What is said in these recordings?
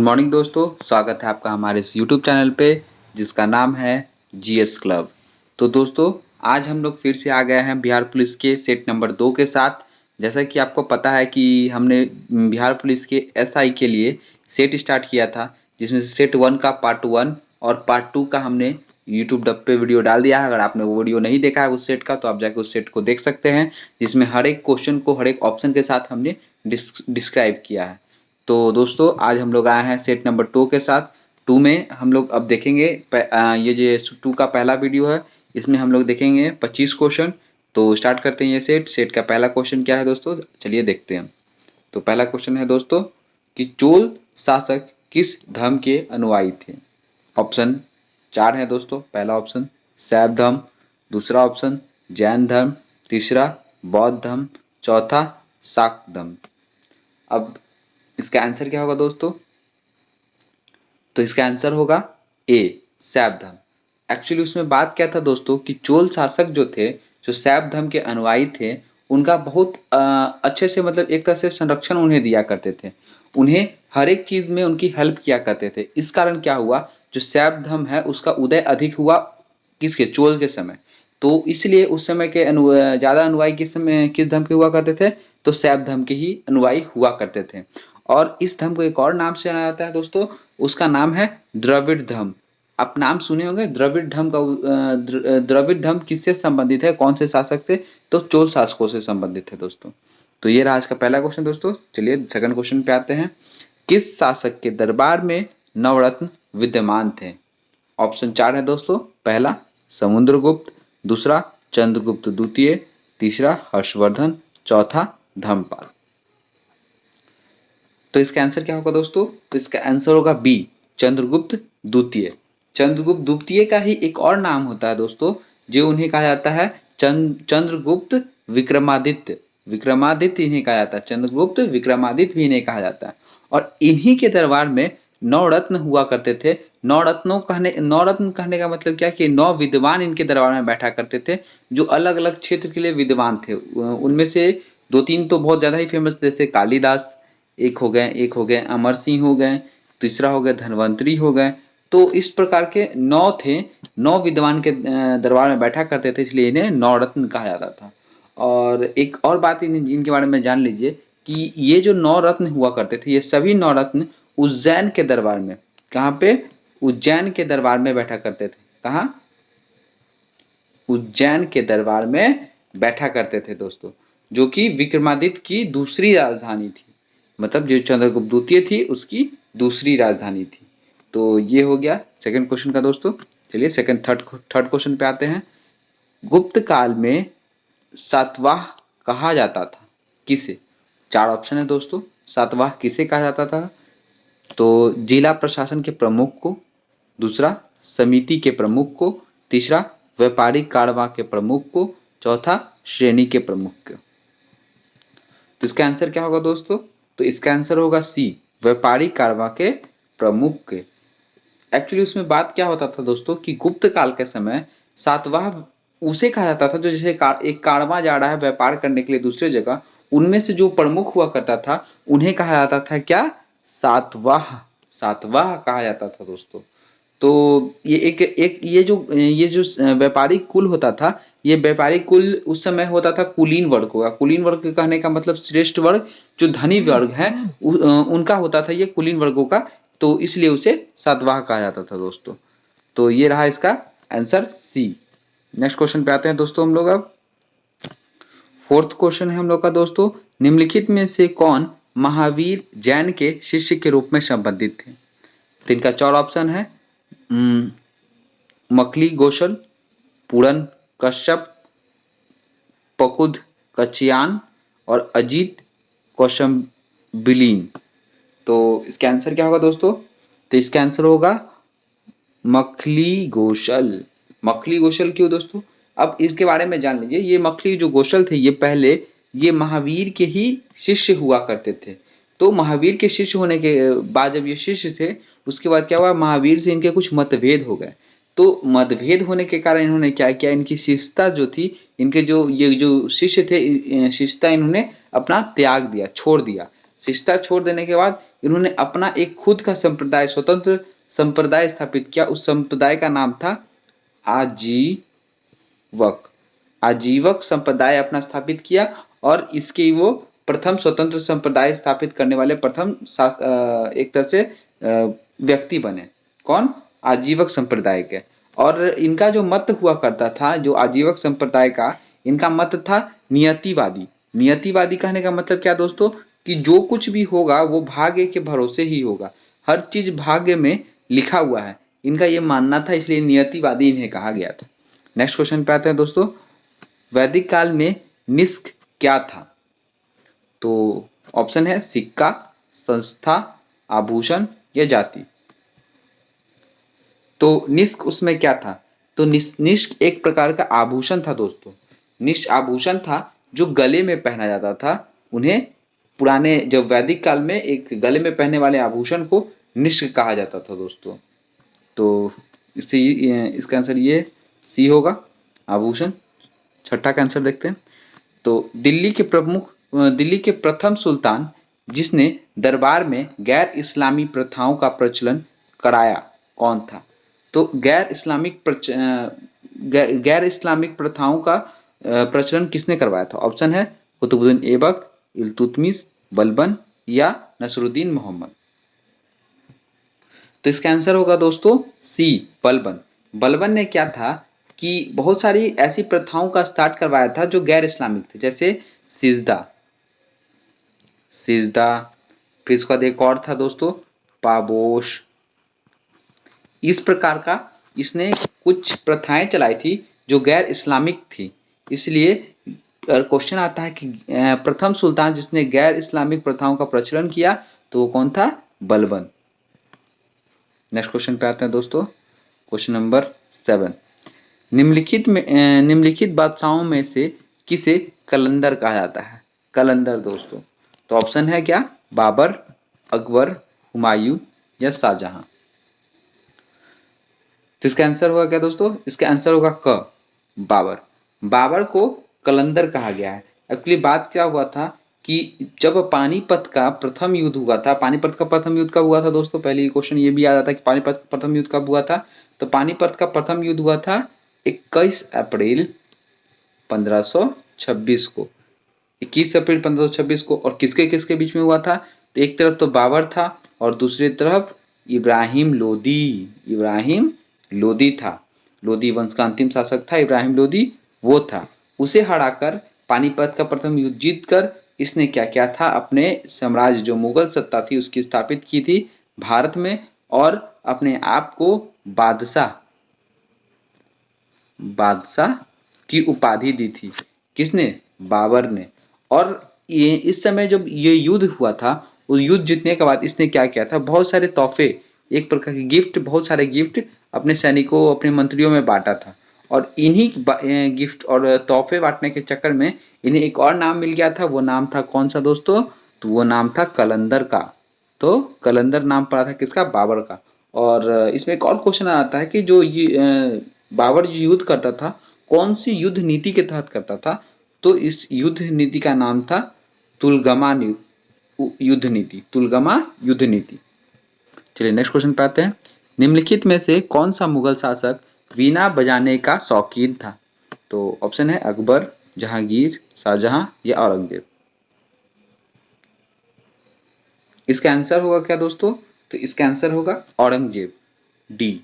Morning दोस्तों, स्वागत है आपका हमारे इस यूट्यूब चैनल पे जिसका नाम है जीएस क्लब। तो दोस्तों, आज हम लोग फिर से आ गए हैं बिहार पुलिस के सेट नंबर 2 के साथ। जैसा कि आपको पता है कि हमने बिहार पुलिस के एसआई के लिए सेट स्टार्ट किया था, जिसमें से सेट 1 का पार्ट 1 और पार्ट 2 का हमने यूट्यूब डब पे वीडियो डाल दिया है। अगर आपने वो वीडियो नहीं देखा है उस सेट का, तो आप जाके उस सेट को देख सकते हैं, जिसमें हर एक क्वेश्चन को हर एक ऑप्शन के साथ हमने डिस्क्राइब किया है। तो दोस्तों, आज हम लोग आए हैं सेट नंबर 2 के साथ। 2 में हम लोग अब देखेंगे ये जो 2 का पहला वीडियो है, इसमें हम लोग देखेंगे 25 क्वेश्चन। तो स्टार्ट करते हैं ये सेट का पहला क्वेश्चन क्या है दोस्तों, चलिए देखते हैं। तो पहला क्वेश्चन है दोस्तों कि चोल शासक किस धर्म के अनुयायी थे। ऑप्शन 4 है दोस्तों। पहला ऑप्शन शैव धर्म, दूसरा ऑप्शन जैन धर्म, तीसरा बौद्ध धर्म, चौथा शाक्त धर्म। अब इसका आंसर क्या होगा दोस्तों? तो इसका आंसर होगा ए, शैव धर्म। एक्चुअली उसमें बात क्या था दोस्तों कि चोल शासक जो थे, जो शैव धर्म के अनुयायी थे, उनका बहुत अच्छे से मतलब एक तरह से संरक्षण उन्हें दिया करते थे। उन्हें हर एक चीज में उनकी हेल्प किया करते थे। इस कारण क्या हुआ, जो शैव धर्म है उसका उदय अधिक हुआ किसके, चोल के समय। तो इसलिए उस समय के ज्यादा अनुयायी किस समय किस धर्म के हुआ करते थे, तो शैव धर्म के ही अनुयायी हुआ करते थे। और इस धर्म को एक और नाम से जाना जाता है दोस्तों, उसका नाम है द्रविड़ धर्म। आप नाम सुने होंगे द्रविड़ धर्म का। द्रविड़ धर्म किससे संबंधित है, कौन से शासक से, तो चोल शासकों से संबंधित है दोस्तों। तो ये रहा आज का पहला क्वेश्चन दोस्तों। चलिए सेकंड क्वेश्चन पे आते हैं। किस शासक के दरबार में नवरत्न विद्यमान थे। ऑप्शन 4 है दोस्तों। पहला समुद्रगुप्त, दूसरा चंद्रगुप्त द्वितीय, तीसरा हर्षवर्धन, चौथा धर्मपाल। तो इसका आंसर क्या होगा दोस्तों? तो इसका आंसर होगा बी, चंद्रगुप्त द्वितीय। चंद्रगुप्त द्वितीय का ही एक और नाम होता है दोस्तों, जो उन्हें कहा जाता है चंद्रगुप्त विक्रमादित्य। विक्रमादित्य इन्हें कहा जाता है, चंद्रगुप्त विक्रमादित्य भी इन्हें कहा जाता है। और इन्हीं के दरबार में 9 रत्न हुआ करते थे। 9 रत्न कहने का मतलब क्या कि 9 विद्वान इनके दरबार में बैठा करते थे, जो अलग अलग क्षेत्र के लिए विद्वान थे। उनमें से 2-3 तो बहुत ज्यादा ही फेमस, जैसे कालिदास एक हो गए अमर सिंह हो गए, तीसरा हो गया धनवंतरी हो गए। तो इस प्रकार के 9 थे। 9 विद्वान के दरबार में बैठा करते थे, इसलिए इन्हें 9 रत्न कहा जाता था। और एक और बात इनके बारे में जान लीजिए कि ये जो 9 रत्न हुआ करते थे, ये सभी 9 रत्न उज्जैन के दरबार में, कहाँ पे, उज्जैन के दरबार में बैठा करते थे। कहाँ? उज्जैन के दरबार में बैठा करते थे दोस्तों, जो कि विक्रमादित्य की दूसरी राजधानी थी। मतलब जो चंद्रगुप्त द्वितीय थी उसकी दूसरी राजधानी थी। तो ये हो गया सेकंड क्वेश्चन का दोस्तों। चलिए थर्ड क्वेश्चन पे आते हैं। गुप्त काल में सातवाह कहा जाता था किसे। 4 ऑप्शन है दोस्तों। सातवाह किसे कहा जाता था? तो जिला प्रशासन के प्रमुख को, दूसरा समिति के प्रमुख को, तीसरा व्यापारिक कारवां के प्रमुख को, चौथा श्रेणी के प्रमुख को। तो इसका आंसर क्या होगा दोस्तों? तो इसका आंसर होगा सी, व्यापारिक कारवां के प्रमुख के। एक्चुअली उसमें बात क्या होता था दोस्तों कि गुप्त काल के समय सातवाह उसे कहा जाता था जो जैसे एक कारवां जा रहा है व्यापार करने के लिए दूसरी जगह, उनमें से जो प्रमुख हुआ करता था उन्हें कहा जाता था क्या, सातवाह। सातवाह कहा जाता था दोस्तों। तो ये एक ये जो व्यापारिक कुल होता था, ये व्यापारिक कुल उस समय होता था कुलीन वर्ग होगा। कुलीन वर्ग कहने का मतलब श्रेष्ठ वर्ग, जो धनी वर्ग है उनका होता था ये कुलीन वर्गों का। तो इसलिए उसे सातवाह कहा जाता था दोस्तों। तो ये रहा इसका आंसर सी। नेक्स्ट क्वेश्चन पे आते हैं दोस्तों हम लोग। अब फोर्थ क्वेश्चन है हम लोग का दोस्तों, निम्नलिखित में से कौन महावीर जैन के शिष्य के रूप में संबंधित थे। तो इनका 4 ऑप्शन है। मकली गोसल, पूरन कश्यप, पकुद कचियान और अजीत कौशंबिलीन। तो इसका आंसर क्या होगा दोस्तों? तो इसका आंसर होगा मखली गोसल। मखली गोसल क्यों दोस्तों? अब इसके बारे में जान लीजिए। ये मखली जो गोसल थे, ये पहले ये महावीर के ही शिष्य हुआ करते थे। तो महावीर के शिष्य होने के बाद जब ये शिष्य थे, उसके बाद क्या हुआ, महावीर से इनके कुछ मतभेद हो गए। तो मतभेद होने के कारण इन्होंने क्या किया, इनकी शिष्यता जो थी, इनके जो ये जो शिष्य थे, शिष्यता इन्होंने अपना त्याग दिया, छोड़ दिया। शिष्टता छोड़ देने के बाद इन्होंने अपना एक खुद का संप्रदाय, स्वतंत्र संप्रदाय स्थापित किया। उस संप्रदाय का नाम था आजीवक। आजीवक संप्रदाय अपना स्थापित किया और इसके वो प्रथम स्वतंत्र संप्रदाय स्थापित करने वाले प्रथम एक तरह से व्यक्ति बने। कौन? आजीवक संप्रदाय के। और इनका जो मत हुआ करता था, जो आजीवक संप्रदाय का, इनका मत था नियतिवादी। नियतिवादी कहने का मतलब क्या दोस्तों? कि जो कुछ भी होगा वो भाग्य के भरोसे ही होगा, हर चीज भाग्य में लिखा हुआ है, इनका ये मानना था, इसलिए नियतिवादी इन्हें कहा गया था। नेक्स्ट क्वेश्चन पे आते हैं दोस्तों। वैदिक काल में निष्क क्या था? तो ऑप्शन है सिक्का, संस्था, आभूषण या जाति। तो निष्क उसमें क्या था? तो निष्क एक प्रकार का आभूषण था दोस्तों। निष्क आभूषण था जो गले में पहना जाता था। उन्हें पुराने जब वैदिक काल में एक गले में पहनने वाले आभूषण को निष्क कहा जाता था दोस्तों। तो इसका आंसर ये सी होगा, आभूषण। छठा का आंसर देखते हैं। तो दिल्ली के प्रथम सुल्तान जिसने दरबार में गैर इस्लामी प्रथाओं का प्रचलन कराया कौन था? तो गैर इस्लामिक प्रथाओं का प्रचलन किसने करवाया था? ऑप्शन है कुतुबुद्दीन ऐबक, इल्तुतमिश, बलबन या नसरुद्दीन मोहम्मद। तो इसका आंसर होगा दोस्तों सी, बलबन। बलबन ने क्या था कि बहुत सारी ऐसी प्रथाओं का स्टार्ट करवाया था जो गैर इस्लामिक थे, जैसे सिजदा। फिर इसके बाद एक और था दोस्तों पाबोश। इस प्रकार का इसने कुछ प्रथाएं चलाई थी जो गैर इस्लामिक थी। इसलिए क्वेश्चन आता है कि प्रथम सुल्तान जिसने गैर इस्लामिक प्रथाओं का प्रचलन किया तो वो कौन था? बलबन। नेक्स्ट क्वेश्चन पे आते हैं दोस्तों। Question number 7। निम्नलिखित बादशाहों में से किसे कलंदर कहा जाता है? कलंदर दोस्तों। तो ऑप्शन है क्या? बाबर, अकबर, हुमायूं या शाहजहां। तो इसका आंसर होगा क्या दोस्तों? इसका आंसर होगा क, बाबर। बाबर को कलंदर कहा गया है। एक्चुअली बात क्या हुआ था कि जब पानीपत का प्रथम युद्ध हुआ था, पानीपत का प्रथम युद्ध कब हुआ था दोस्तों? पहले क्वेश्चन ये भी याद आता है कि पानीपत का प्रथम युद्ध कब हुआ था? तो पानीपत का प्रथम युद्ध हुआ था 21 अप्रैल 1526 को। 21 अप्रैल 1526 को। और किसके किसके बीच में हुआ था? तो एक तरफ तो बाबर था और दूसरी तरफ इब्राहिम लोदी था। लोदी वंश का अंतिम शासक था इब्राहिम लोदी, वो था। उसे हराकर पानीपत का प्रथम युद्ध जीतकर इसने क्या किया था? अपने साम्राज्य जो मुगल सत्ता थी उसकी स्थापित की थी भारत में, और अपने आप को बादशाह की उपाधि दी थी। किसने? बाबर ने। और ये इस समय जब ये युद्ध हुआ था, उस युद्ध जीतने के बाद इसने क्या किया था? बहुत सारे तोहफे, एक प्रकार के गिफ्ट, बहुत सारे गिफ्ट अपने सैनिकों, अपने मंत्रियों में बांटा था। और इन्हीं गिफ्ट और तोहफे बांटने के चक्कर में इन्हें एक और नाम मिल गया था। वो नाम था कौन सा दोस्तों? तो वो नाम था कलंदर का। तो कलंदर नाम पड़ा था किसका? बाबर का। और इसमें एक और क्वेश्चन आता है कि जो ये बाबर जो युद्ध करता था कौन सी युद्ध नीति के तहत करता था? तो इस युद्ध नीति का नाम था तुलगमा युद्ध नीति। चलिए नेक्स्ट क्वेश्चन पे आते हैं। निम्नलिखित में से कौन सा मुगल शासक वीणा बजाने का शौकीन था? तो ऑप्शन है अकबर, जहांगीर, शाहजहां या औरंगजेब। इसका आंसर होगा क्या दोस्तों? तो इसका आंसर होगा औरंगजेब, डी।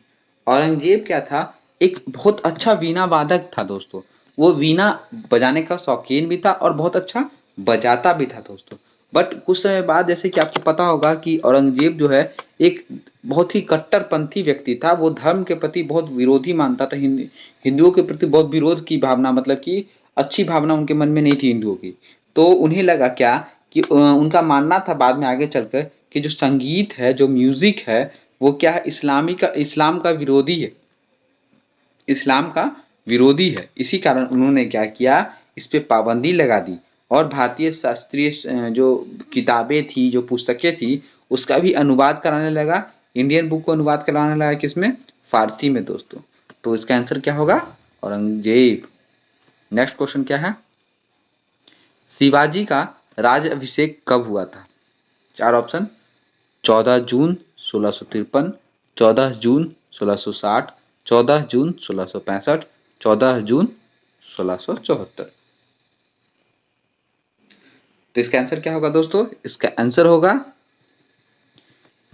औरंगजेब क्या था? एक बहुत अच्छा वीणा वादक था दोस्तों। वो वीणा बजाने का शौकीन भी था और बहुत अच्छा बजाता भी था दोस्तों। बट कुछ समय बाद, जैसे कि आपको पता होगा कि औरंगजेब जो है एक बहुत ही कट्टरपंथी व्यक्ति था। वो धर्म के प्रति बहुत विरोधी मानता था, हिंदुओं के प्रति बहुत विरोध की भावना, मतलब कि अच्छी भावना उनके मन में नहीं थी हिंदुओं की। तो उन्हें लगा क्या कि उनका मानना था बाद में आगे चलकर कि जो संगीत है, जो म्यूजिक है, वो क्या है? इस्लाम का विरोधी है, इस्लाम का विरोधी है। इसी कारण उन्होंने क्या किया? इस पे पाबंदी लगा दी और भारतीय शास्त्रीय जो किताबें थी, जो पुस्तकें थी, उसका भी अनुवाद कराने लगा। इंडियन बुक को अनुवाद कराने लगा किसमें? फारसी में दोस्तों। तो इसका आंसर क्या होगा? औरंगजेब। नेक्स्ट क्वेश्चन क्या है? शिवाजी का राज अभिषेक कब हुआ था? चार ऑप्शन: 14 जून 1653, 14 जून 1660, 14 जून 1665, 14 जून 1674। तो इसका आंसर क्या होगा दोस्तों? इसका आंसर होगा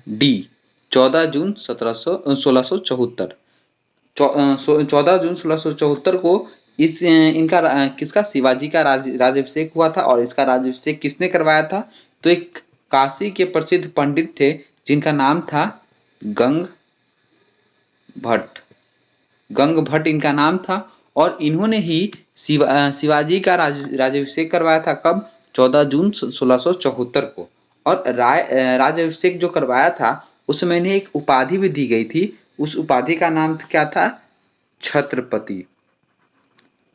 डी, 14 जून 1674। 14 जून 1674 को इनका किसका, शिवाजी का राज्याभिषेक हुआ था। और इसका राज्याभिषेक किसने करवाया था? तो एक काशी के प्रसिद्ध पंडित थे जिनका नाम था गंग भट्ट। गंग भट्ट इनका नाम था और इन्होंने ही शिवाजी का राज्याभिषेक करवाया था। कब? 14 जून 1674 को। और राज्याभिषेक जो करवाया था उस समय इन्हें एक उपाधि भी दी गई थी। उस उपाधि का नाम क्या था? छत्रपति।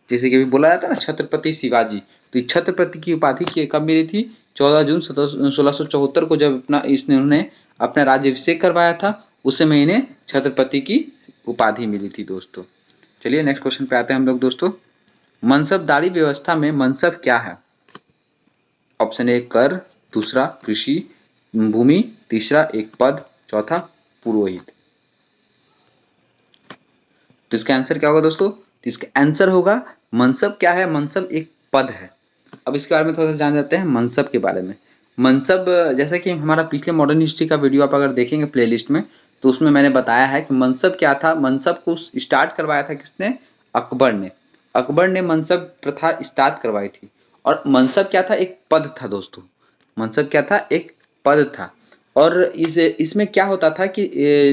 जैसे कि अभी बोला जाता है ना छत्रपति शिवाजी, तो छत्रपति की उपाधि कब मिली थी? 14 जून 1674 को, जब इन्होंने अपना राज्याभिषेक करवाया था उस समय इन्हें छत्रपति की उपाधि मिली थी दोस्तों। चलिए नेक्स्ट क्वेश्चन पे आते हैं हम लोग दोस्तों। मनसबदारी व्यवस्था में मनसब क्या है? ऑप्शन ए कर, दूसरा कृषि भूमि, तीसरा एक पद, चौथा पुरोहित। तो इसका आंसर क्या होगा दोस्तों? तो इसका आंसर होगा मनसब क्या है? मनसब एक पद है। अब इसके बारे में थोड़ा सा जान जाते हैं मनसब के बारे में। मनसब, जैसा कि हमारा पिछले मॉडर्न हिस्ट्री का वीडियो आप अगर देखेंगे प्लेलिस्ट में, तो उसमें मैंने बताया है कि मनसब क्या था। मनसब को स्टार्ट करवाया था किसने? अकबर ने। अकबर ने मनसब प्रथा स्टार्ट करवाई थी। और मनसब क्या था? एक पद था दोस्तों। मनसब क्या था? एक पद था। और इसमें क्या होता था कि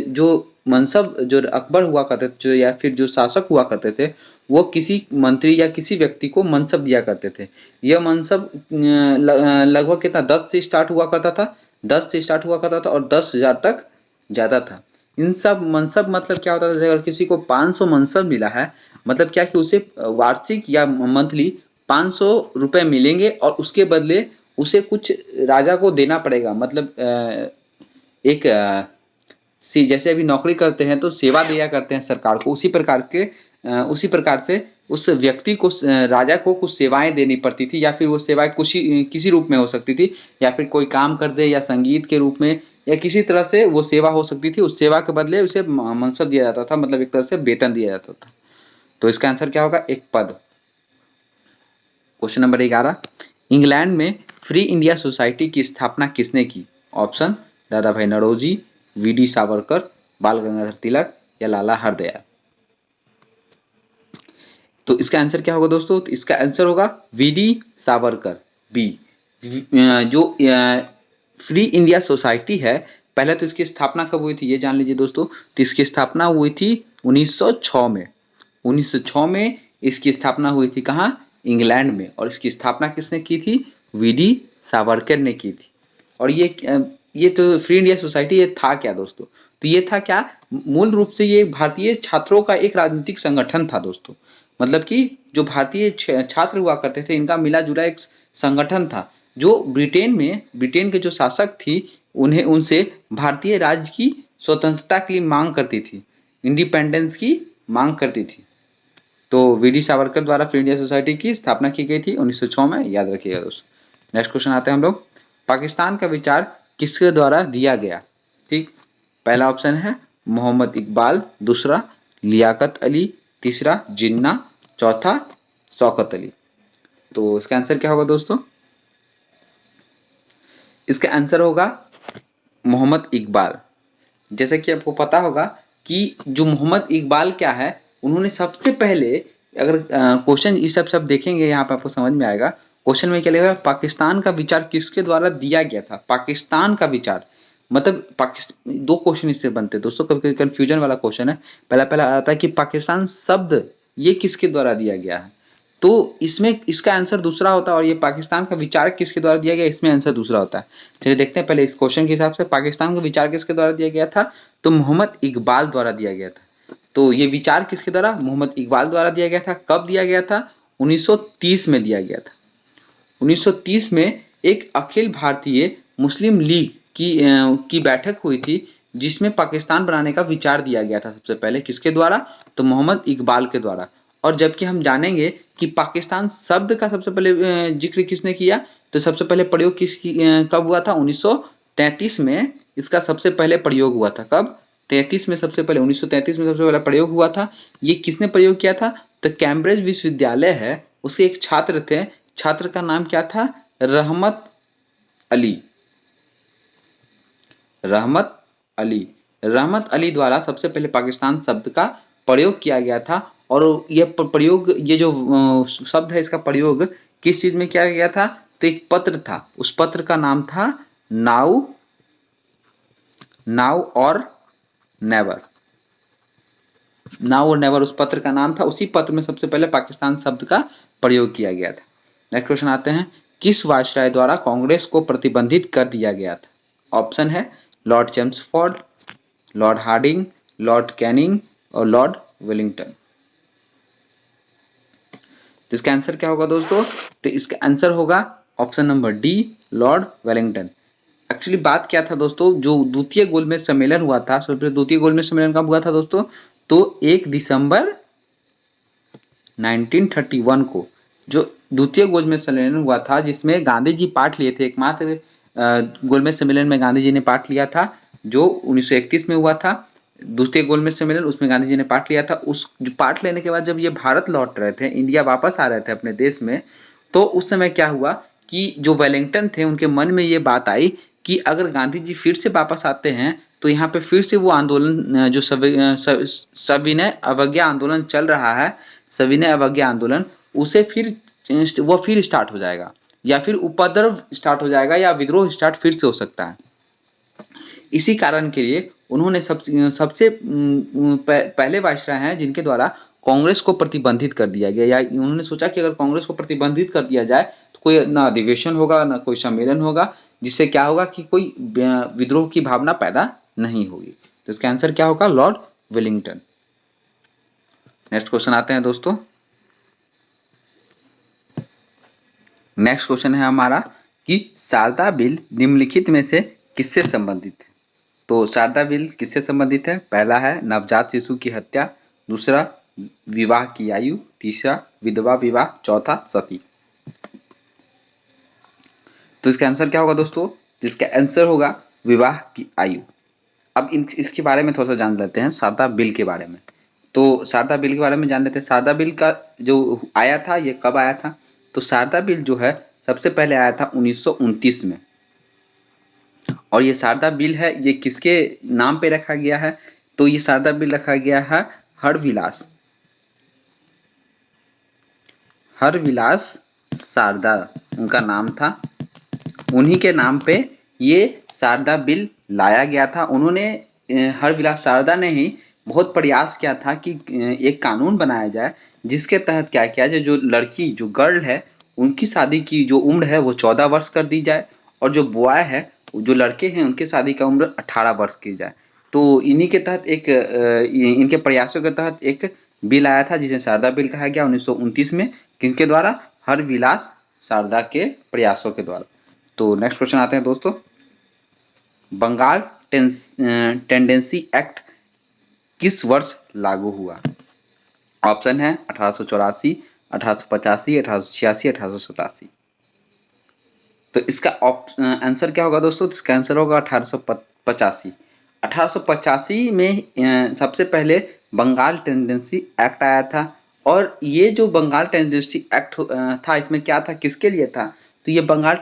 जो मनसब, जो अकबर हुआ करते थे या फिर जो शासक हुआ करते थे, वो किसी मंत्री या किसी व्यक्ति को मनसब दिया करते थे। यह मनसब लगभग कितना 10 से स्टार्ट हुआ करता था। 10 से स्टार्ट हुआ करता था और 10,000 तक ज़्यादा था। इन सब मनसब मतलब क्या होता था? अगर किसी को 500 मनसब मिला है, मतलब क्या कि उसे वार्षिक या मंथली 500 रुपए मिलेंगे और उसके बदले उसे कुछ राजा को देना पड़ेगा। मतलब एक जैसे अभी नौकरी करते हैं तो सेवा दिया करते हैं सरकार को, उसी प्रकार से उस व्यक्ति को, राजा को कुछ सेवाएं देनी पड़ती थी। या फिर वो सेवाएं किसी रूप में हो सकती थी, या फिर कोई काम कर दे, या संगीत के रूप में, या किसी तरह से वो सेवा हो सकती थी। उस सेवा के बदले उसे मनसब दिया जाता था, मतलब एक तरह से वेतन दिया जाता था। तो इसका आंसर क्या होगा? एक पद। क्वेश्चन नंबर 11, इंग्लैंड में फ्री इंडिया सोसाइटी की स्थापना किसने की? ऑप्शन: दादा भाई नौरोजी, वी.डी. सावरकर, बाल गंगाधर तिलक या लाला हरदयाल। तो इसका आंसर क्या होगा दोस्तों? तो इसका आंसर होगा वी.डी. सावरकर, बी। जो फ्री इंडिया सोसाइटी है, पहले तो इसकी स्थापना कब हुई थी ये जान लीजिए दोस्तों। तो इसकी स्थापना हुई थी 1906 में। 1906 में इसकी स्थापना हुई थी। कहाँ? इंग्लैंड में। और इसकी स्थापना किसने की थी? वी.डी. सावरकर ने की थी। और ये तो फ्री इंडिया सोसाइटी ये था क्या दोस्तों? तो ये था क्या? मूल रूप से ये भारतीय छात्रों का एक राजनीतिक संगठन था दोस्तों। मतलब कि जो भारतीय छात्र हुआ करते थे, इनका मिला जुला एक संगठन था, जो ब्रिटेन के जो शासक थी उन्हें उनसे भारतीय राज्य की स्वतंत्रता के लिए मांग करती थी, इंडिपेंडेंस की मांग करती थी। तो वी.डी. सावरकर द्वारा फ्री इंडिया सोसाइटी की स्थापना की गई थी 1906 में, याद रखिएगा दोस्तों। नेक्स्ट क्वेश्चन आते हैं हम लोग। पाकिस्तान का विचार किसके द्वारा दिया गया? ठीक, पहला ऑप्शन है मोहम्मद इकबाल, दूसरा लियाकत अली, तीसरा जिन्ना, चौथा शौकत अली। तो इसका आंसर क्या होगा दोस्तों? इसका आंसर होगा मोहम्मद इकबाल। जैसे कि आपको पता होगा कि जो मोहम्मद इकबाल क्या है, उन्होंने सबसे पहले, अगर क्वेश्चन इस सब देखेंगे यहाँ पे आपको समझ में आएगा। क्वेश्चन में क्या लिखा है? पाकिस्तान का विचार किसके द्वारा दिया गया था? पाकिस्तान का विचार मतलब पाकिस्तान, दो क्वेश्चन इससे बनते हैं दोस्तों, कभी कंफ्यूजन वाला क्वेश्चन है। पहला आता है कि पाकिस्तान शब्द ये किसके द्वारा दिया गया है, तो इसमें इसका आंसर दूसरा होता है। और ये पाकिस्तान का विचार किसके द्वारा दिया गया, इसमें आंसर दूसरा होता है। चलिए देखते हैं पहले इस क्वेश्चन के हिसाब से पाकिस्तान का विचार किसके द्वारा दिया गया था। तो मोहम्मद इकबाल द्वारा दिया गया था। तो ये विचार किसके द्वारा? मोहम्मद इकबाल द्वारा दिया गया था। कब दिया गया था? 1930 में दिया गया था। 1930 में एक अखिल भारतीय मुस्लिम लीग की बैठक हुई थी, जिसमें पाकिस्तान बनाने का विचार दिया गया था। सबसे पहले किसके द्वारा? तो मोहम्मद इकबाल के द्वारा। और जबकि हम जानेंगे कि पाकिस्तान शब्द का सबसे पहले जिक्र किसने किया, तो सबसे पहले प्रयोग कब हुआ था? 1933 में इसका सबसे पहले प्रयोग हुआ था। कब? 33 में सबसे पहले, 1933 में सबसे पहला प्रयोग हुआ था। ये किसने प्रयोग किया था? तो कैम्ब्रिज विश्वविद्यालय है, उसके एक छात्र थे, छात्र का नाम क्या था? रहमत अली। रहमत अली, रहमत अली द्वारा सबसे पहले पाकिस्तान शब्द का प्रयोग किया गया था। और ये प्रयोग, ये जो शब्द है, इसका प्रयोग किस चीज में किया गया था? तो एक पत्र था, उस पत्र का नाम था नाउ नाउ और नेवर। नाउ और नेवर उस पत्र का नाम था। उसी पत्र में सबसे पहले पाकिस्तान शब्द का प्रयोग किया गया था। नेक्स्ट क्वेश्चन आते हैं, किस वायसराय द्वारा कांग्रेस को प्रतिबंधित कर दिया गया था? ऑप्शन है Lord Chelmsford, Lord Hardinge, Lord Canning और लॉर्ड वेलिंगटन। तो इसका आंसर क्या होगा दोस्तों? तो इसका आंसर होगा option number D, Lord Wellington. Actually बात क्या था दोस्तों, जो द्वितीय गोलमेज सम्मेलन हुआ था, सबसे द्वितीय गोलमेज सम्मेलन कब हुआ था दोस्तों? तो 1 दिसंबर 1931 को जो द्वितीय गोलमेज सम्मेलन हुआ था, जिसमें गांधी जी पार्ट लिए थे, एकमात्र गोलमेज सम्मेलन में गांधी जी ने पार्ट लिया था, जो 1931 में हुआ था द्वितीय गोलमेज सम्मेलन, उसमें गांधी जी ने पार्ट लिया था। उस पार्ट लेने के बाद जब ये भारत लौट रहे थे, इंडिया वापस आ रहे थे अपने देश में, तो उस समय क्या हुआ कि जो वेलिंगटन थे, उनके मन में ये बात आई कि अगर गांधी जी फिर से वापस आते हैं तो यहाँ पे फिर से वो आंदोलन, जो सविनय अवज्ञा आंदोलन चल रहा है, सविनय अवज्ञा आंदोलन, उसे फिर वो फिर स्टार्ट हो जाएगा, या फिर उपद्रव स्टार्ट हो जाएगा, या विद्रोह स्टार्ट फिर से हो सकता है। इसी कारण के लिए उन्होंने सबसे पहले वायसराय हैं जिनके द्वारा कांग्रेस को प्रतिबंधित कर दिया गया, या उन्होंने सोचा कि अगर कांग्रेस को प्रतिबंधित कर दिया जाए तो कोई ना अधिवेशन होगा, ना कोई सम्मेलन होगा, जिससे क्या होगा कि कोई विद्रोह की भावना पैदा नहीं होगी। तो इसका आंसर क्या होगा? Lord Wellington. नेक्स्ट क्वेश्चन आते हैं दोस्तों। नेक्स्ट क्वेश्चन है हमारा कि शारदा बिल निम्नलिखित में से किससे संबंधित है? तो शारदा बिल किससे संबंधित है? पहला है नवजात शिशु की हत्या, दूसरा विवाह की आयु, तीसरा विधवा विवाह, चौथा सती। तो इसका आंसर क्या होगा दोस्तों? इसका आंसर होगा विवाह की आयु। अब इसके बारे में थोड़ा सा जान लेते हैं, शारदा बिल के बारे में। तो शारदा बिल के बारे में जान लेते हैं। शारदा बिल का जो आया था, ये कब आया था? तो शारदा बिल जो है सबसे पहले आया था 1929 में। और ये शारदा बिल है, ये किसके नाम पे रखा गया है? तो ये शारदा बिल रखा गया है हरविलास शारदा, उनका नाम था, उन्हीं के नाम पे ये शारदा बिल लाया गया था। उन्होंने, हरविलास शारदा ने ही बहुत प्रयास किया था कि एक कानून बनाया जाए जिसके तहत क्या किया जाए, जो लड़की, जो गर्ल है, उनकी शादी की जो उम्र है वो 14 वर्ष कर दी जाए, और जो बॉय है, जो लड़के हैं, उनके शादी का उम्र 18 वर्ष की जाए। तो इन्हीं के तहत इनके प्रयासों के तहत एक बिल आया था जिसे शारदा बिल कहा गया 1929 में। किनके द्वारा? हरविलास शारदा के प्रयासों के द्वारा। तो नेक्स्ट क्वेश्चन आते हैं दोस्तों, बंगाल टेंडेंसी एक्ट किस वर्ष लागू हुआ? ऑप्शन है 1884, 1885, 1886, 1887। तो इसका आंसर क्या होगा दोस्तों? तो इसका आंसर होगा 1885। 1885 में सबसे पहले बंगाल टेंडेंसी एक्ट आया था। और ये जो बंगाल टेंडेंसी एक्ट था, इसमें क्या था, किसके लिए था? तो ये बंगाल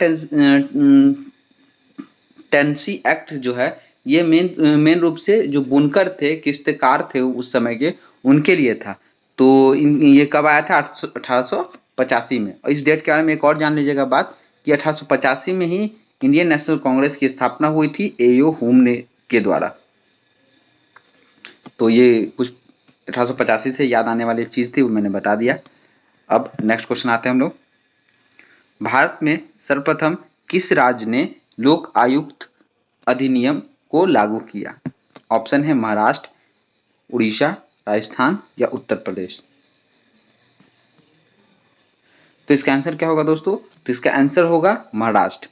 टेंडेंसी एक्ट जो है, ये मेन रूप से जो बुनकर थे, किश्तकार थे उस समय के, उनके लिए था। तो ये कब आया था? 1885 में। और इस डेट के बारे में एक और जान लीजिएगा बात, कि 1885 में ही इंडियन नेशनल कांग्रेस की स्थापना हुई थी एओ हुम ने के द्वारा। तो ये कुछ 1885 से याद आने वाली चीज थी, वो मैंने बता दिया। अब नेक्स्ट क्वेश्चन आते हैं हम लोग, भारत में सर्वप्रथम किस राज्य ने लोक आयुक्त अधिनियम को लागू किया? ऑप्शन है महाराष्ट्र, उड़ीसा, राजस्थान या उत्तर प्रदेश। तो इसका आंसर क्या होगा दोस्तों? तो इसका आंसर होगा महाराष्ट्र।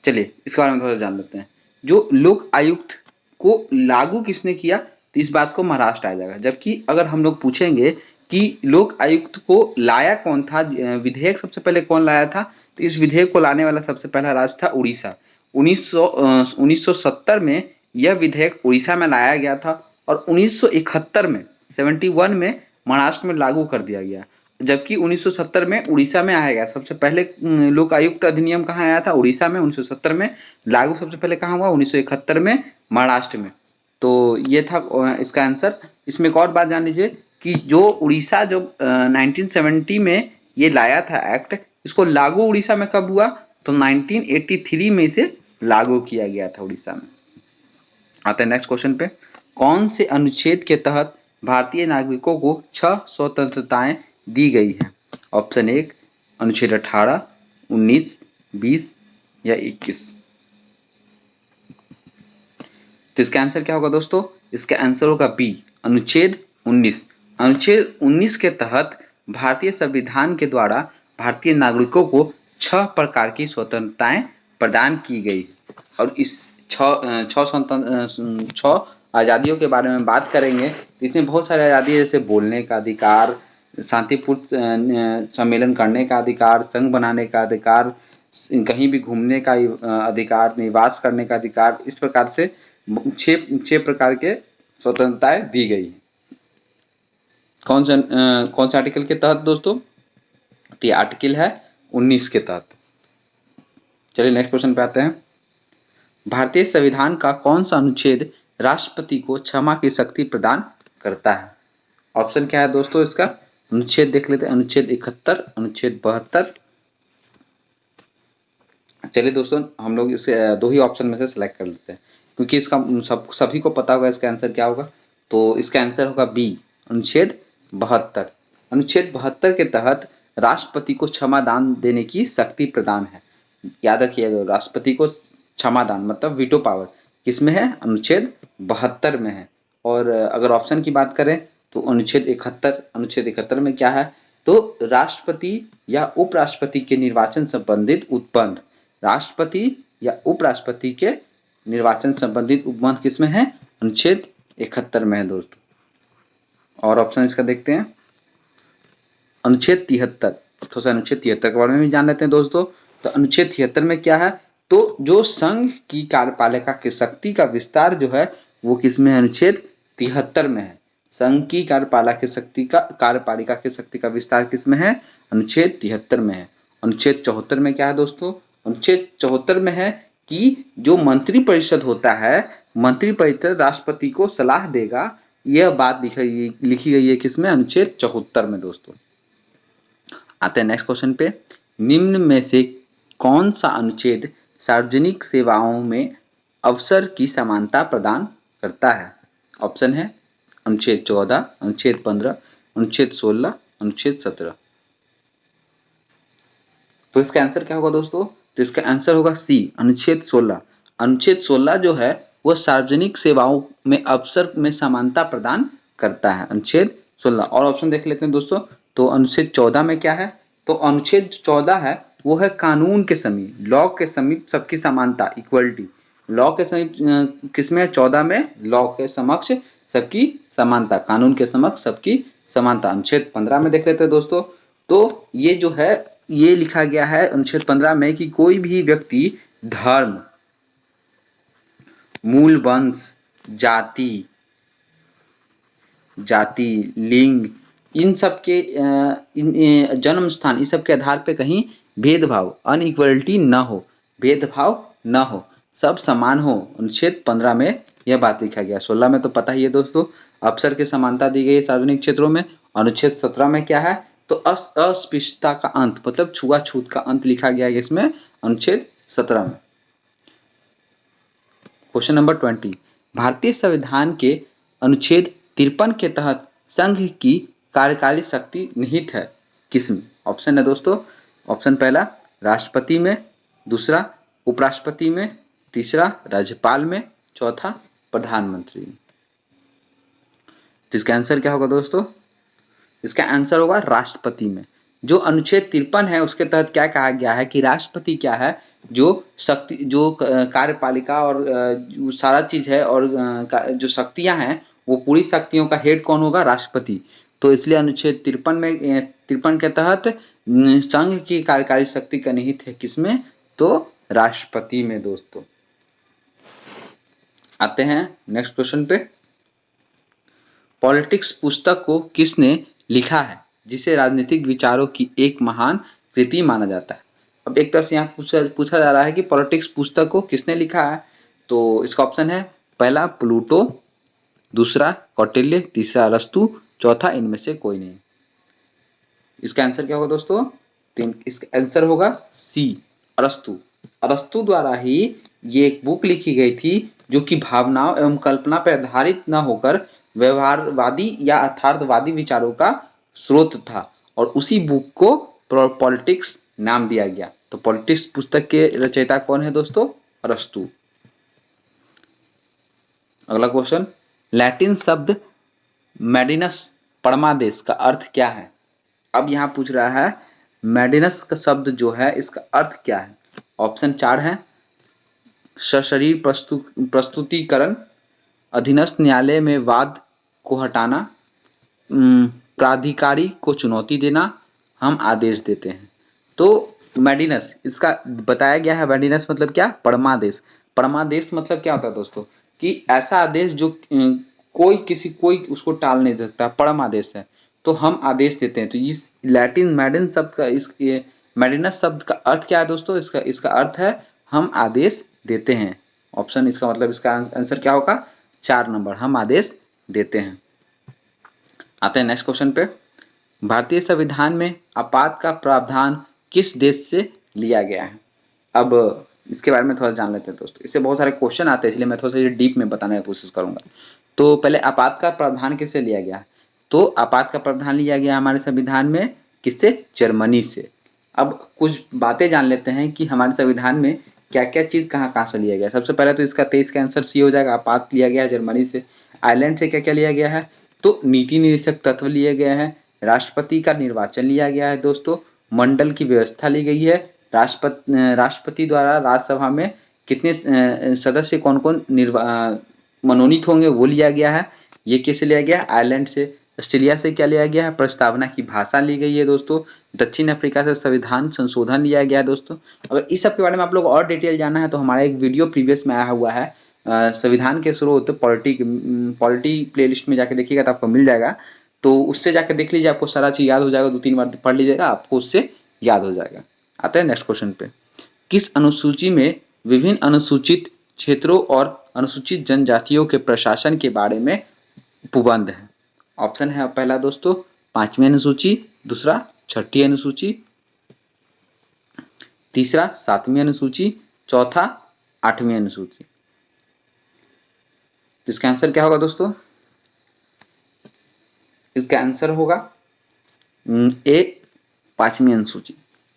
चलिए इसके बारे में थोड़ा जान लेते हैं। जो लोक आयुक्त को लागू किसने किया, तो इस बात को महाराष्ट्र आ जाएगा। जबकि अगर हम लोग पूछेंगे कि लोक आयुक्त को लाया कौन था, विधेयक सबसे पहले कौन लाया था, तो इस विधेयक को लाने वाला सबसे पहला राज्य था उड़ीसा। 1970 में यह विधेयक उड़ीसा में लाया गया था और 1971 में 71 में महाराष्ट्र में लागू कर दिया गया, जबकि 1970 में उड़ीसा में आया गया। सबसे पहले लोक आयुक्त अधिनियम कहाँ आया था? उड़ीसा में 1970 में। लागू सबसे पहले कहाँ हुआ? 1971 में महाराष्ट्र में। तो ये था इसका आंसर। इसमें एक और बात जान लीजिए कि जो उड़ीसा जो 1970 में ये लाया था एक्ट, इसको लागू उड़ीसा में कब हुआ? तो 1983 में इसे लागू किया गया था उड़ीसा में। आते हैं नेक्स्ट क्वेश्चन पे। कौन से अनुच्छेद के तहत भारतीय नागरिकों को 6 स्वतंत्रताएं दी गई हैं? ऑप्शन 1 अनुच्छेद 18, 19, 20 या 21। तो इसका आंसर क्या होगा दोस्तों? इसका आंसर होगा बी, अनुच्छेद 19। अनुच्छेद 19 के तहत भारतीय संविधान के द्वारा भारतीय नागरिकों को 6 प्रकार की स्वतंत्रताएं प्रदान की गई और इस 6 आज़ादियों के बारे में बात करेंगे तो इसमें बहुत सारी आज़ादी, जैसे बोलने का अधिकार, शांतिपूर्ण सम्मेलन करने का अधिकार, संघ बनाने का अधिकार, कहीं भी घूमने का अधिकार, निवास करने का अधिकार, इस प्रकार से 6 प्रकार के स्वतंत्रताएं दी गई है। कौन से आर्टिकल के तहत दोस्तों? तो ये आर्टिकल है 19 के तहत। चलिए नेक्स्ट क्वेश्चन पे आते हैं। भारतीय संविधान का कौन सा अनुच्छेद राष्ट्रपति को क्षमा की शक्ति प्रदान करता है? ऑप्शन क्या है दोस्तों इसका? अनुच्छेद देख लेते हैं। अनुच्छेद 71, अनुच्छेद 72। चलिए दोस्तों हम लोग इसे 2 ही ऑप्शन में से सिलेक्ट कर लेते हैं, क्योंकि इसका सभी को पता होगा इसका आंसर क्या होगा। तो इसका आंसर होगा बी, अनुच्छेद 72। अनुच्छेद 72 के तहत राष्ट्रपति को क्षमा दान देने की शक्ति प्रदान है। याद रखिएगा, राष्ट्रपति को क्षमा दान मतलब वीटो पावर किसमें है? अनुच्छेद 72 में है। और अगर ऑप्शन की बात करें तो अनुच्छेद 71। अनुच्छेद 71 में क्या है? तो राष्ट्रपति या उपराष्ट्रपति के निर्वाचन संबंधित उपबंध, राष्ट्रपति या उपराष्ट्रपति के निर्वाचन संबंधित उपबंध किसमें है? अनुच्छेद 71 में है दोस्तों। और ऑप्शन इसका देखते हैं। अनुच्छेद 73। थोड़ा सा अनुच्छेद 73 के बारे में भी जान लेते हैं दोस्तों। तो अनुच्छेद 73 में क्या है? तो जो संघ की कार्यपालिका की शक्ति का विस्तार जो है वो किसमें है? अनुच्छेद 73 में है। संघ की कार्यपालिका की शक्ति का विस्तार किसमें है? अनुच्छेद 73 में है। अनुच्छेद 74 में क्या है दोस्तों? अनुच्छेद 74 में है कि जो मंत्रिपरिषद होता है, मंत्रिपरिषद राष्ट्रपति को सलाह देगा। यह बात लिखी गई है किसमें? अनुच्छेद 74 में दोस्तों। आते हैं नेक्स्ट क्वेश्चन पे। निम्न में से कौन सा अनुच्छेद सार्वजनिक सेवाओं में अवसर की समानता प्रदान करता है? ऑप्शन है अनुच्छेद 14, अनुच्छेद 15, अनुच्छेद 16, अनुच्छेद 17। तो इसका आंसर क्या होगा दोस्तों? तो इसका आंसर होगा सी, अनुच्छेद 16। अनुच्छेद 16 जो है वो सार्वजनिक सेवाओं में अवसर में समानता प्रदान करता है, अनुच्छेद 16। और ऑप्शन देख लेते हैं दोस्तों। तो अनुच्छेद 14 में क्या है? तो अनुच्छेद 14 है वो है कानून के समीप, लॉ के समीप सबकी समानता, इक्वलिटी। लॉ के समीप किसमें है? 14 में लॉ के समक्ष सबकी समानता, कानून के समक्ष सबकी समानता। अनुच्छेद 15 में देख लेते हैं दोस्तों। तो ये जो है ये लिखा गया है अनुच्छेद 15 में कि कोई भी व्यक्ति धर्म, मूल वंश, जाति, लिंग, इन सब के जन्म स्थान, इस सब के आधार पे कहीं भेदभाव, अनइक्वलिटी न हो, भेदभाव न हो, सब समान हो। अनुच्छेद 15 में यह बात लिखा गया। 16 में तो पता ही है दोस्तों, अवसर की समानता दी गई है सार्वजनिक क्षेत्रों में। अनुच्छेद 17 में क्या है? तो अस्पृश्यता का अंत मतलब छुआछूत का अंत लिखा गया है इसमें, अनुच्छेद 17 में। Question number 20। भारतीय संविधान के अनुच्छेद 53 के तहत संघ की कार्यकारी शक्ति निहित है किसमें? ऑप्शन है दोस्तों। ऑप्शन पहला राष्ट्रपति में, दूसरा उपराष्ट्रपति में, तीसरा राज्यपाल में, चौथा प्रधानमंत्री में। तो इसका आंसर क्या होगा दोस्तों? इसका आंसर होगा राष्ट्रपति में। जो अनुच्छेद 53 है उसके तहत क्या कहा गया है कि राष्ट्रपति क्या है? जो शक्ति, जो कार्यपालिका और सारा चीज है और जो शक्तियां हैं वो पूरी शक्तियों का हेड कौन होगा? राष्ट्रपति। तो इसलिए अनुच्छेद 53 के तहत संघ की कार्यकारी शक्ति का निहित है किसमें? तो राष्ट्रपति में दोस्तों। आते हैं नेक्स्ट क्वेश्चन पे। पॉलिटिक्स पुस्तक को किसने लिखा है जिसे राजनीतिक विचारों की एक महान कृति माना जाता है? अब एक तरफ से यहाँ पूछा जा रहा है कि पॉलिटिक्स पुस्तक को किसने लिखा है, तो इसका ऑप्शन है पहला प्लूटो, दूसरा कौटिल्य, तीसरा अरस्तु, चौथा इनमें से कोई नहीं। इसका आंसर क्या होगा दोस्तों? इसका आंसर होगा सी, अरस्तु। अरस्तु द्वारा ही ये एक बुक लिखी गई थी जो कि भावनाओं एवं कल्पना पर आधारित न होकर व्यवहारवादी या यथार्थवादी विचारों का स्रोत था, और उसी बुक को पॉलिटिक्स नाम दिया गया। तो पॉलिटिक्स पुस्तक के रचयिता कौन है दोस्तों? अरस्तु। अगला क्वेश्चन, लैटिन शब्द मैडिनस परमादेश का अर्थ क्या है? अब यहां पूछ रहा है मैडिनस का शब्द जो है इसका अर्थ क्या है? ऑप्शन 4 है सशरीर प्रस्तुतिकरण, अधीनस्थ न्यायालय में वाद को हटाना, प्राधिकारी को चुनौती देना, हम आदेश देते हैं। तो मैडिनस इसका बताया गया है। मैडिनस मतलब क्या? परमादेश। परमादेश मतलब क्या होता है दोस्तों? कि ऐसा आदेश जो कोई उसको टाल नहीं सकता, परम आदेश है, तो हम आदेश देते हैं। तो इस लैटिन मैडिन शब्द का मैडिनस शब्द का अर्थ क्या है दोस्तों? इसका अर्थ है हम आदेश देते हैं। ऑप्शन इसका मतलब इसका आंसर क्या होगा? 4 नंबर, हम आदेश देते हैं। आते हैं नेक्स्ट क्वेश्चन पे। भारतीय संविधान में आपात का प्रावधान किस देश से लिया गया है? अब इसके बारे में थोड़ा जान लेते हैं दोस्तों। इससे बहुत सारे क्वेश्चन आते हैं, इसलिए मैं थोड़ा सा डीप में बताने की कोशिश करूंगा। तो पहले आपात का प्रावधान किससे लिया गया? तो आपात का प्रावधान लिया गया हमारे संविधान में किससे? जर्मनी से। अब कुछ बातें जान लेते हैं कि हमारे संविधान में क्या क्या चीज कहाँ से लिया गया। सबसे पहले तो इसका 23 का आंसर सी हो जाएगा, आपात लिया गया है जर्मनी से। आयरलैंड से क्या क्या लिया गया है? तो नीति निदेशक तत्व लिए गए हैं, राष्ट्रपति का निर्वाचन लिया गया है दोस्तों, मंडल की व्यवस्था ली गई है, राष्ट्रपति द्वारा राज्यसभा में कितने सदस्य कौन कौन मनोनीत होंगे वो लिया गया है। ये कैसे लिया गया? आयरलैंड से। ऑस्ट्रेलिया से क्या लिया गया है? प्रस्तावना की भाषा ली गई है दोस्तों। दक्षिण अफ्रीका से संविधान संशोधन लिया गया है दोस्तों। अगर इस सब के बारे में आप लोग और डिटेल जानना है तो हमारा एक वीडियो प्रीवियस में आया हुआ है, संविधान के स्रोत पॉलिटी प्लेलिस्ट में जाके देखिएगा तो आपको मिल जाएगा। तो उससे जाकर देख लीजिए, आपको सारा चीज याद हो जाएगा। 2-3 बार पढ़ लीजिएगा, आपको उससे याद हो जाएगा। आते हैं नेक्स्ट क्वेश्चन पे। किस अनुसूची में विभिन्न अनुसूचित क्षेत्रों और अनुसूचित जनजातियों के प्रशासन के बारे में उपबंध है? ऑप्शन है पहला दोस्तों 5वीं अनुसूची, दूसरा 6ठी अनुसूची, तीसरा 7वीं अनुसूची, चौथा 8वीं अनुसूची। इसका आंसर क्या होगा दोस्तों? इसका आंसर होगा ए 5वीं अनुसूची।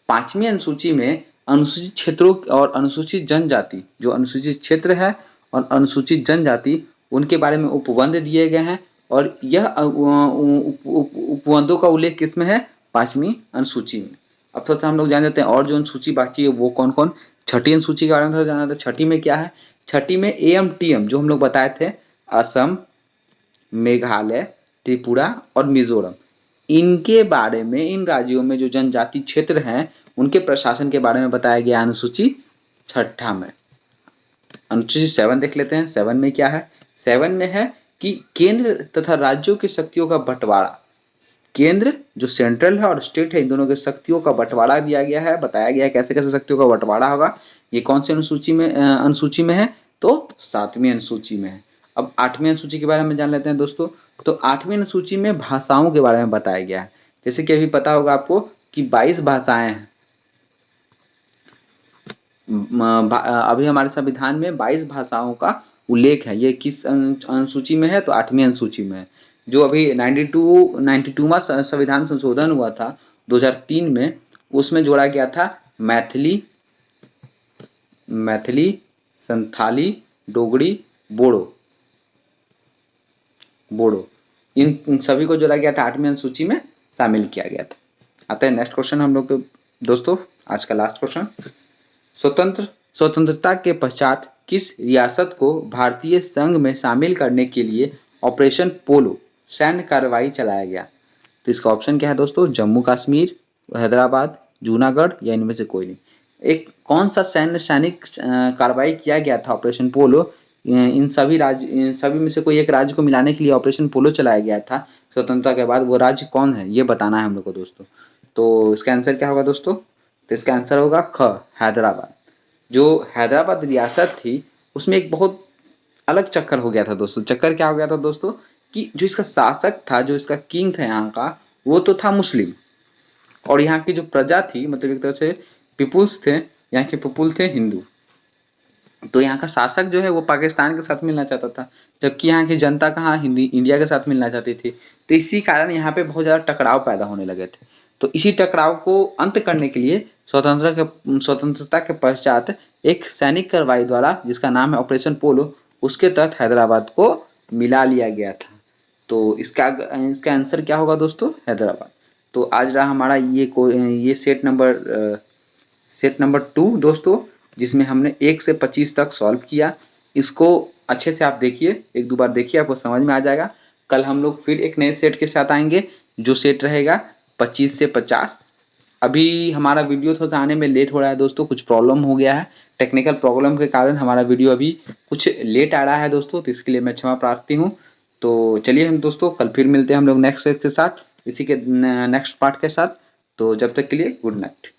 5वीं अनुसूची में अनुसूचित क्षेत्रों और अनुसूचित जनजाति, जो अनुसूचित क्षेत्र है और अनुसूचित जनजाति, उनके बारे में उपबंध दिए गए हैं। और यह उपबंधों का उल्लेख किसमें है? 5वीं अनुसूची में। अब थोड़ा सा हम लोग जान जाते हैं और जो अनुसूची बाकी है वो कौन कौन। 6ठी अनुसूची के बारे में थोड़ा जाना था। 6ठी में क्या है? 6ठी में एएमटीएम जो हम लोग बताए थे, असम, मेघालय, त्रिपुरा और मिजोरम, इनके बारे में, इन राज्यों में जो जनजाति क्षेत्र हैं उनके प्रशासन के बारे में बताया गया अनुसूची 6ठा में। अनुसूची 7 देख लेते हैं। 7 में क्या है? 7 में है कि केंद्र तथा राज्यों की शक्तियों का बंटवारा। केंद्र जो सेंट्रल है और स्टेट है, इन दोनों की शक्तियों का बंटवारा दिया गया है, बताया गया है कैसे कैसे शक्तियों का बंटवारा होगा। ये कौन सी अनुसूची में है? तो 7वीं अनुसूची में है। अब 8वीं अनुसूची के बारे में जान लेते हैं दोस्तों। तो 8वीं अनुसूची में भाषाओं के बारे में बताया गया है। जैसे कि अभी पता होगा आपको कि 22 भाषाएं हैं। अभी हमारे संविधान में 22 भाषाओं का उल्लेख है। ये किस अनुसूची में है? तो 8वीं अनुसूची में है। जो अभी 92वां संविधान संशोधन हुआ था 2003 में, उसमें जोड़ा गया था मैथिली, संथाली, डोगरी, बोडो, इन सभी को जोड़ा गया था, 8वीं अनुसूची में शामिल किया गया था। आते हैं नेक्स्ट क्वेश्चन हम लोग दोस्तों, आज का लास्ट क्वेश्चन। स्वतंत्रता के पश्चात किस रियासत को भारतीय संघ में शामिल करने के लिए ऑपरेशन पोलो सैन्य कार्रवाई चलाया गया? तो इसका ऑप्शन क्या है दोस्तों? जम्मू कश्मीर, हैदराबाद, जूनागढ़ या इनमें से कोई नहीं। एक कौन सा सैनिक कार्रवाई किया गया था ऑपरेशन पोलो, इन सभी में से कोई एक राज्य को मिलाने के लिए ऑपरेशन पोलो चलाया गया था स्वतंत्रता के बाद, वो राज्य कौन है ये बताना है हम लोग को दोस्तों। तो इसका आंसर क्या होगा दोस्तों? तो इसका आंसर होगा ख, हैदराबाद। जो हैदराबाद रियासत थी उसमें एक बहुत अलग चक्कर हो गया था दोस्तों। चक्कर क्या हो गया था दोस्तों कि जो इसका शासक था, जो इसका किंग था यहाँ का, वो तो था मुस्लिम, और यहाँ की जो प्रजा थी, मतलब एक तरह से पीपुल्स थे, यहाँ के पीपुल थे हिंदू। तो यहाँ का शासक जो है वो पाकिस्तान के साथ मिलना चाहता था, जबकि यहाँ की जनता कहाँ हिंदी इंडिया के साथ मिलना चाहती थी। तो इसी कारण यहाँ पे बहुत ज़्यादा टकराव पैदा होने लगे थे। तो इसी टकराव को अंत करने के लिए स्वतंत्रता के पश्चात एक सैनिक कार्रवाई द्वारा, जिसका नाम है ऑपरेशन पोलो, उसके तहत हैदराबाद को मिला लिया गया था। तो इसका आंसर क्या होगा दोस्तों? हैदराबाद। तो आज रहा हमारा ये सेट नंबर 2 दोस्तों, जिसमें हमने 1 से 25 तक सॉल्व किया। इसको अच्छे से आप देखिए, एक दो बार देखिए, आपको समझ में आ जाएगा। कल हम लोग फिर एक नए सेट के साथ आएंगे, जो सेट रहेगा 25 से 50। अभी हमारा वीडियो थोड़ा सा आने में लेट हो रहा है दोस्तों, कुछ प्रॉब्लम हो गया है, टेक्निकल प्रॉब्लम के कारण हमारा वीडियो अभी कुछ लेट आ रहा है दोस्तों, तो इसके लिए मैं क्षमा प्रार्थी हूँ। तो चलिए हम दोस्तों कल फिर मिलते हैं हम लोग नेक्स्ट सेट के साथ, इसी के नेक्स्ट पार्ट के साथ। तो जब तक के लिए गुड नाइट।